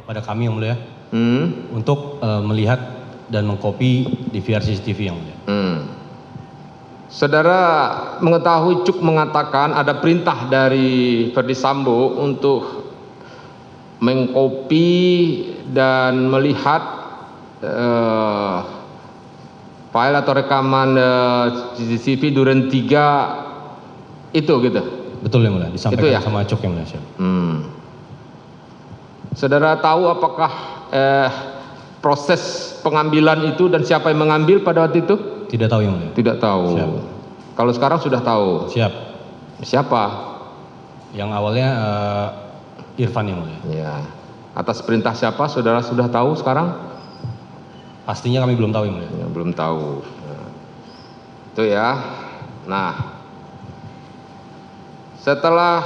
kepada kami yang mulia untuk melihat dan mengcopy DVR CCTV yang mulia. Saudara mengetahui Cuk mengatakan ada perintah dari Ferdi Sambo untuk mengcopy dan melihat file atau rekaman CCTV Duren 3 itu gitu. Betul yang mulia, disampaikan itu ya? sama Cuk yang mulia. Saudara tahu apakah proses pengambilan itu dan siapa yang mengambil pada waktu itu? Tidak tahu yang mulia. Tidak tahu. Siap. Kalau sekarang sudah tahu. Siap. Siapa? Yang awalnya Irfan yang mulia. Ya. Atas perintah siapa saudara sudah tahu sekarang? Pastinya kami belum tahu yang mulia. Ya, belum tahu. Nah, itu ya. Nah, setelah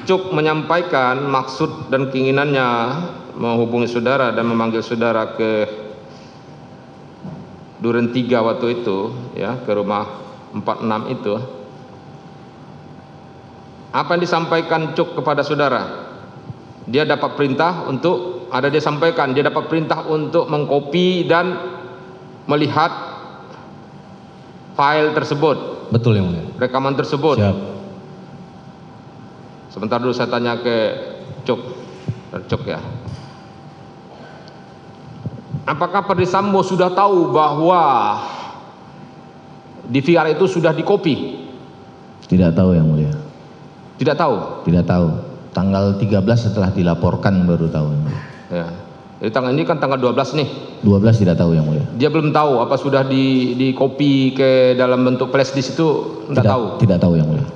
Cuk menyampaikan maksud dan keinginannya menghubungi saudara dan memanggil saudara ke Duren 3 waktu itu, ya, ke rumah 46 itu. Apa yang disampaikan Cuk kepada saudara? Dia dapat perintah untuk, dia sampaikan, dia dapat perintah untuk mengcopy dan melihat file tersebut. Betul yang mulia. Rekaman tersebut. Siap. Sebentar dulu saya tanya ke Cuk ya. Apakah Ferdi Sambo sudah tahu bahwa DVR itu sudah di-copy? Tidak tahu yang mulia. Tidak tahu? Tidak tahu. Tanggal 13 setelah dilaporkan baru tahu yang mulia. Ya. Jadi tanggal ini kan tanggal 12 nih. 12 tidak tahu yang mulia. Dia belum tahu apa sudah di-copy ke dalam bentuk flash disk itu, tidak tahu. Tidak tahu yang mulia.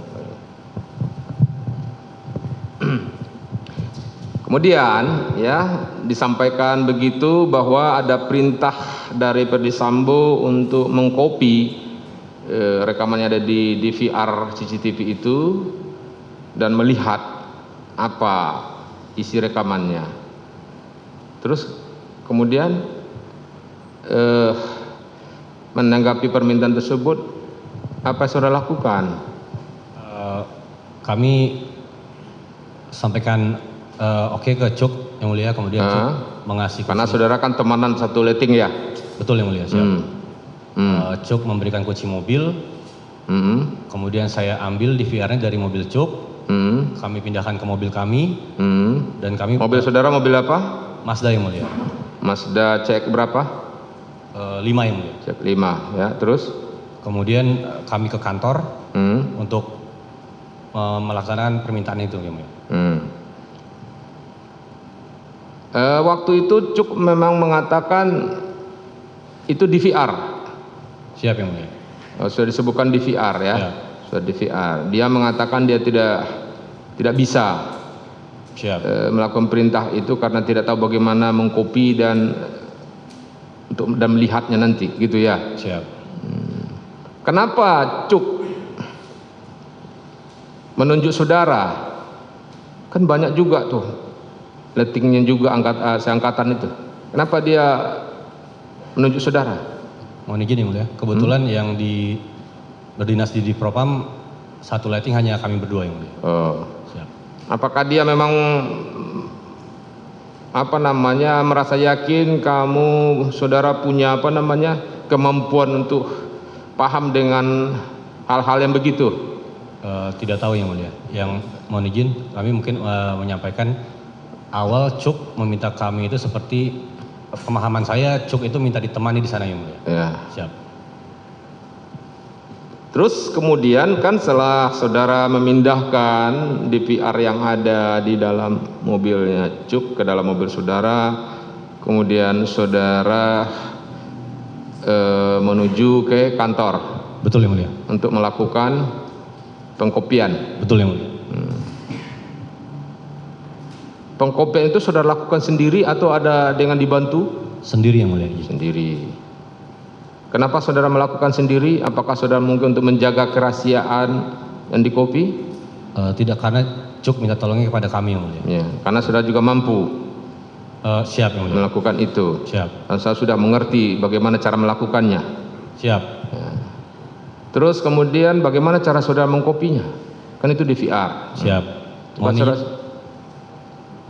Kemudian ya disampaikan begitu bahwa ada perintah dari Ferdi Sambo untuk mengcopy rekamannya ada di DVR CCTV itu dan melihat apa isi rekamannya. Terus kemudian menanggapi permintaan tersebut, apa yang saudara lakukan? Kami sampaikan oke ke Cuk yang mulia, kemudian Cuk mengasih. Karena saudara kan temanan satu letting ya? Betul yang mulia, siap. Cuk memberikan kunci mobil, kemudian saya ambil DVR-nya dari mobil Cuk, kami pindahkan ke mobil kami, dan kami. Mobil saudara mobil apa? Mazda yang mulia. Mazda cek berapa? 5 yang mulia. Cek 5 ya, terus? Kemudian kami ke kantor untuk melaksanakan permintaan itu yang mulia. Waktu itu Cuk memang mengatakan itu DVR. Siap yang mulia. Sudah disebutkan DVR ya. Ya. Sudah DVR. Dia mengatakan dia tidak bisa melakukan perintah itu karena tidak tahu bagaimana mengcopy dan melihatnya nanti, gitu ya. Siap. Kenapa Cuk menunjuk saudara? Kan banyak juga tuh lettingnya juga seangkatan itu. Kenapa dia menunjuk saudara? Mohon izin yang mulia. Kebetulan yang berdinas di Propam satu letting hanya kami berdua yang mulia. Siap. Apakah dia memang merasa yakin kamu saudara punya kemampuan untuk paham dengan hal-hal yang begitu? Tidak tahu yang mulia. Yang mohon izin kami mungkin menyampaikan awal Cuk meminta kami itu seperti pemahaman saya, Cuk itu minta ditemani di sana yang mulia. Ya. Siap. Terus kemudian kan setelah saudara memindahkan DVR yang ada di dalam mobilnya Cuk ke dalam mobil saudara, kemudian saudara menuju ke kantor. Betul yang mulia. Untuk melakukan pengkopian. Betul yang mulia. Pengkopian itu saudara lakukan sendiri atau ada dengan dibantu? Sendiri yang mulia. Sendiri. Kenapa saudara melakukan sendiri? Apakah saudara mungkin untuk menjaga kerahasiaan yang dikopi? Tidak, karena Cuk minta tolongnya kepada kami yang mulia. Ya, karena saudara juga mampu siap yang mulia. melakukan itu. Siap. Dan saya sudah mengerti bagaimana cara melakukannya. Siap. Ya. Terus kemudian bagaimana cara saudara mengkopinya? Kan itu DVR. Siap.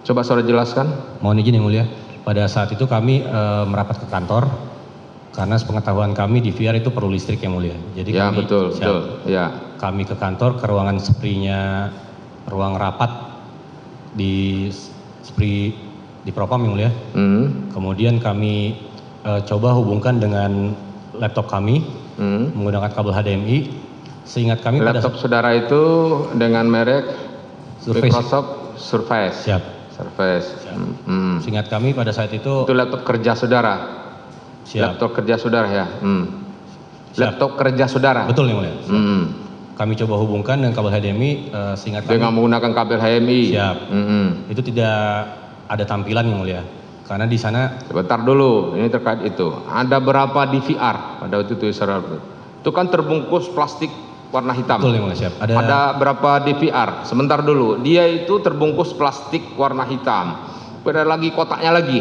Coba saudara jelaskan. Mohon izin yang mulia. Pada saat itu kami merapat ke kantor karena sepengetahuan kami di VR itu perlu listrik yang mulia. Jadi Ya, kami betul. Ya. Kami ke kantor ke ruangan SPRI-nya, ruang rapat di SPRI di Propam yang mulia. Kemudian kami coba hubungkan dengan laptop kami menggunakan kabel HDMI. Seingat kami laptop saudara itu dengan merek Surface. Microsoft Surface. Siap. Surface. Seingat kami pada saat itu laptop kerja saudara. siap. Laptop kerja saudara ya. Laptop kerja saudara. Betul yang mulia. Kami coba hubungkan dengan kabel HDMI, seingat kami Dengan menggunakan kabel HDMI. siap. Itu tidak ada tampilan yang mulia. Karena di sana Sebentar dulu, ini terkait itu. Ada berapa DVR pada waktu itu saudara? Itu kan terbungkus plastik warna hitam. betul yang mulia, siap. Ada berapa DVR? Sebentar dulu. Dia itu terbungkus plastik warna hitam. Ada lagi kotaknya lagi.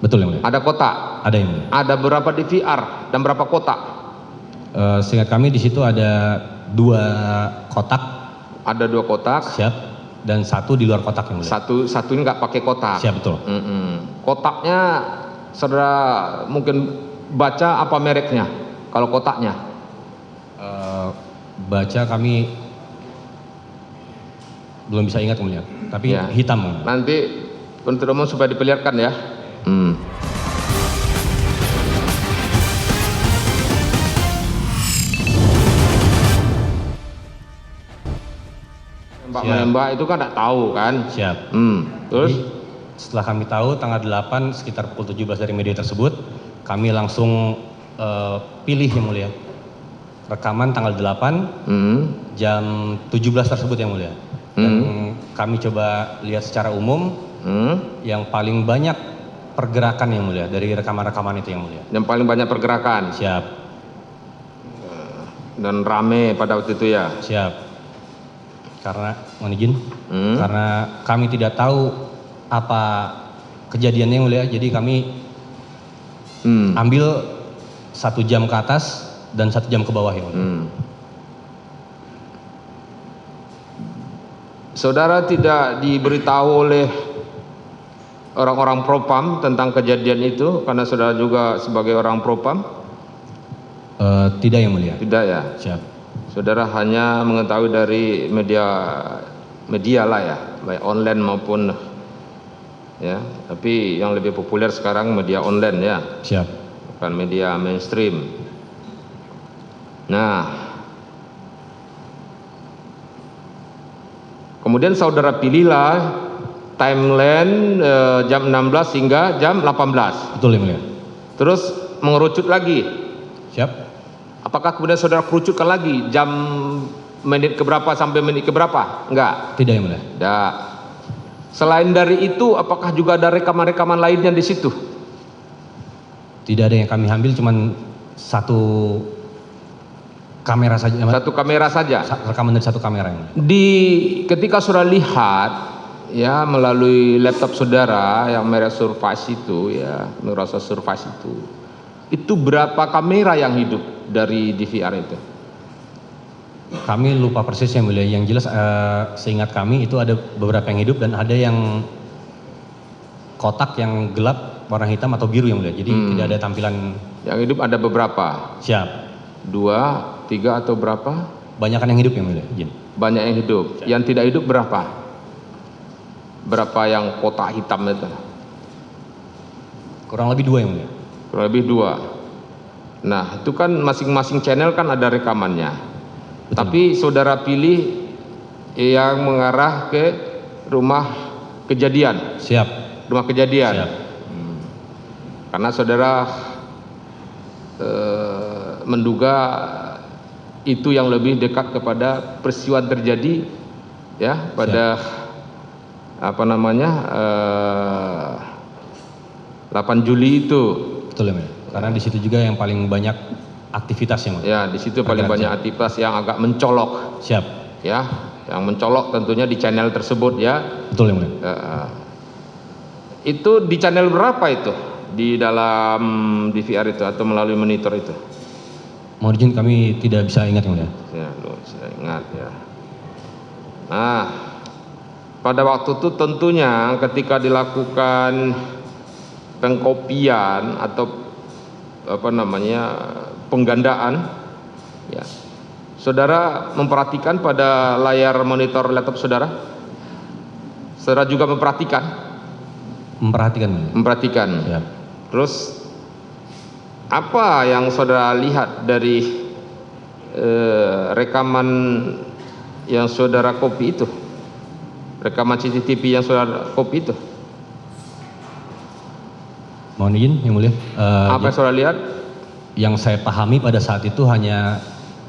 Betul yang mulia. Ada kotak. Ada yang mulia. Ada berapa DVR dan berapa kotak? Seingat kami di situ ada 2 kotak, Ada 2 kotak. siap, dan 1 di luar kotak yang mulia. Satu ini nggak pakai kotak. Siap, betul. Kotaknya saudara mungkin baca apa mereknya? Kalau kotaknya? Baca kami belum bisa ingat yang mulia, tapi Ya. hitam yang mulia. Nanti penuntut umum supaya diperlihatkan ya. Menembak itu kan tidak tahu kan. Siap. Terus Jadi, setelah kami tahu tanggal 8 sekitar pukul 17 dari media tersebut, kami langsung pilih yang mulia. Rekaman tanggal 8 jam 17 tersebut yang mulia. Dan kami coba lihat secara umum yang paling banyak pergerakan yang mulia dari rekaman-rekaman itu yang mulia. yang paling banyak pergerakan Siap, dan rame pada waktu itu ya. siap. Karena mohon izin, karena kami tidak tahu apa kejadiannya yang mulia, jadi kami ambil 1 jam ke atas dan 1 jam ke bawah yang mulia. Saudara tidak diberitahu oleh orang-orang Propam tentang kejadian itu karena saudara juga sebagai orang Propam? Tidak yang mulia. Tidak ya. Siap. Saudara hanya mengetahui dari media lah ya, baik online maupun ya. Tapi yang lebih populer sekarang media online ya, Siap. bukan media mainstream. Nah, kemudian saudara pilihlah timeline jam 16 hingga jam 18. Betul yang mulia. Terus mengerucut lagi. Siap. Apakah kemudian saudara kerucutkan lagi jam menit keberapa sampai menit keberapa? Enggak. Tidak yang mulia. Tidak. Selain dari itu, apakah juga ada rekaman-rekaman lainnya di situ? Tidak ada yang kami ambil, cuman 1 kamera saja. Satu kamera saja. Rekaman dari 1 kamera yang mulia. Ketika saudara lihat ya melalui laptop saudara yang merek Surface itu ya, Microsoft Surface itu berapa kamera yang hidup dari DVR itu? Kami lupa persis yang mulia. Yang jelas seingat kami itu ada beberapa yang hidup dan ada yang kotak yang gelap warna hitam atau biru yang mulia. Jadi tidak ada tampilan. Yang hidup ada beberapa. Siap. 2, 3 atau berapa? Banyakan yang hidup yang mulia. Izin. Banyak yang hidup. Siap. Yang tidak hidup berapa? Berapa yang kotak hitam itu? Kurang lebih 2 yang mulia. Kurang lebih 2. Nah, itu kan masing-masing channel kan ada rekamannya. Betul. Tapi saudara pilih yang mengarah ke rumah kejadian. Siap. Rumah kejadian. Siap. Karena saudara menduga itu yang lebih dekat kepada peristiwa terjadi ya pada apa namanya 8 Juli itu. Betul ya, karena di situ juga yang paling banyak aktivitasnya. Ya, di situ paling banyak aktivitas yang agak mencolok. Siap. Ya, yang mencolok tentunya di channel tersebut ya. Betul ya, mulia. Itu di channel berapa itu? Di dalam DVR itu atau melalui monitor itu? Mohon izin kami tidak bisa ingat yang mulia. Ya, saya ingat ya. Nah, pada waktu itu tentunya ketika dilakukan pengkopian atau penggandaan, ya, saudara memperhatikan pada layar monitor laptop saudara? Saudara juga memperhatikan? Memperhatikan. Ya. Terus apa yang saudara lihat dari rekaman yang saudara copy itu? Rekaman CCTV yang saudara copy itu? Mohon izin yang mulia. Apa yang saudara lihat? Yang saya pahami pada saat itu hanya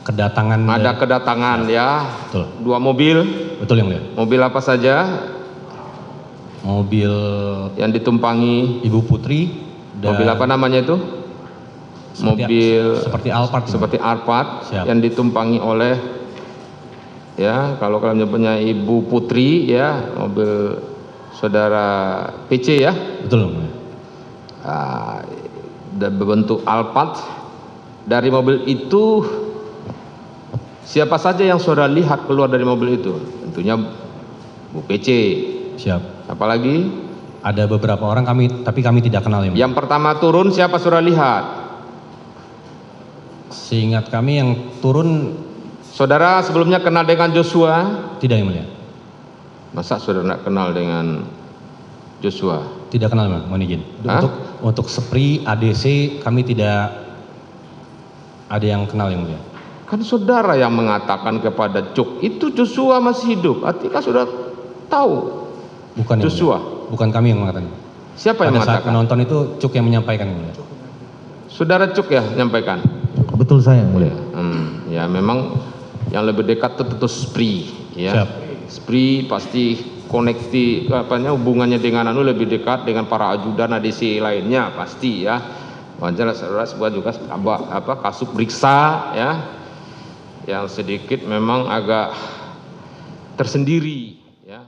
kedatangan. Ada kedatangan ya. Betul. 2 mobil. Betul yang mulia. Mobil apa saja? Mobil yang ditumpangi Ibu Putri. Mobil apa namanya itu? Seperti Alphard. Seperti Alphard. Siap. Yang ditumpangi oleh, ya, kalau kalian menyebutnya Ibu Putri, ya, mobil saudara PC, ya. Betul. Dan berbentuk Alphard. Dari mobil itu siapa saja yang saudara lihat keluar dari mobil itu? Tentunya Bu PC. Siap. Apalagi? Ada beberapa orang tapi kami tidak kenal yang mulia. Yang pertama turun siapa saudara lihat? Seingat kami yang turun. Saudara sebelumnya kenal dengan Joshua? Tidak yang mulia. Masa saudara tidak kenal dengan Joshua? Tidak kenal, mohon izin. Untuk Spree, ADC kami tidak ada yang kenal yang mulia. Kan saudara yang mengatakan kepada Cuk, itu Joshua masih hidup. Artinya saudara tahu Bukan Joshua? Bukan kami yang mengatakan. Siapa yang pada saat mengatakan? penonton itu Cuk yang menyampaikan yang mulia. Saudara Cuk ya menyampaikan? Betul saya yang mulia. Ya memang yang lebih dekat itu tentu Spree, ya. Siap. Spree pasti hubungannya dengan lebih dekat dengan para ajudan ADC lainnya pasti, ya. Wajar saudara sebuah juga Kasub Briksa, ya, yang sedikit memang agak tersendiri, ya.